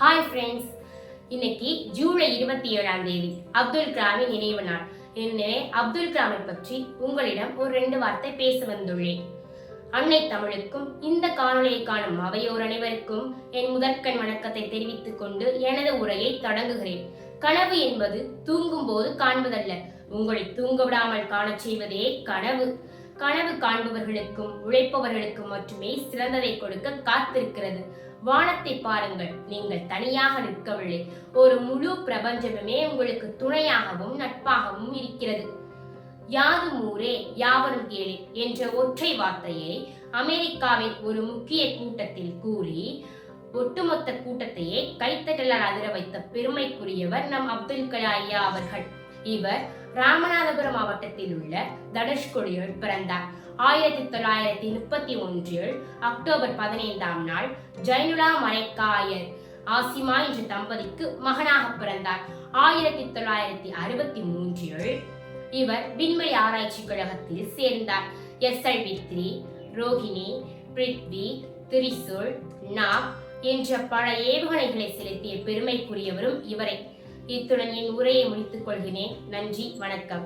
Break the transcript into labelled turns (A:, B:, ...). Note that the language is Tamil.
A: ஹாய் ஃப்ரெண்ட்ஸ், இன்னைக்கு ஜூலை 27ஆம் தேதி அப்துல் கலாமின் நினைவு நாள். எனவே அப்துல் கலாமை பற்றி உங்களிடம் ஒரு 2 வார்த்தை பேச வந்துள்ளேன். அன்னை தமிழுக்கும் இந்த காணொலியை காணும் அவையோர் அனைவருக்கும் என் முதற்கண் வணக்கத்தை தெரிவித்துக் கொண்டு எனது உரையை தொடங்குகிறேன். கனவு என்பது தூங்கும் போது காண்பதல்ல, உங்களை தூங்க விடாமல் காணச் செய்வதே கனவு. கனவு காண்பவர்களுக்கும் உழைப்பவர்களுக்கும் மட்டுமே சிறந்ததை கொடுக்க காத்திருக்கிறது. வானத்தை பாருங்கள், நீங்கள் தனியாக நிற்கவில்லை. ஒரு முழு பிரபஞ்சமே உங்களுக்கு துணையாகவும் நட்பாகவும் இருக்கிறது. யாதும் ஊரே யாவரும் கேளு என்ற ஒற்றை வார்த்தையை அமெரிக்காவின் ஒரு முக்கிய கூட்டத்தில் கூறி ஒட்டுமொத்த கூட்டத்தையே கைத்தட்டலால் அதிர வைத்த பெருமைக்குரியவர் நம் அப்துல் கலாம் ஐயா அவர்கள். இவர் ராமநாதபுரம் மாவட்டத்தில் உள்ள தனுஷ்கோடியில் பிறந்தார். 1931 அக்டோபர் 15ஆம் நாள் ஜைனுலா மரைக்காயர் ஆசிமா என்ற தம்பதிக்கு மகனாக பிறந்தார். 1963 இவர் விண்வெளி ஆராய்ச்சி கழகத்தில் சேர்ந்தார். SLV-3, ரோஹிணி, பிரித்வி, திரிசூல், நாக் என்ற பல ஏவுகணைகளை செலுத்திய பெருமைக்குரியவரும் இவரே. இத்துடன் என் உரையை முடித்துக் கொள்கிறேன். நன்றி, வணக்கம்.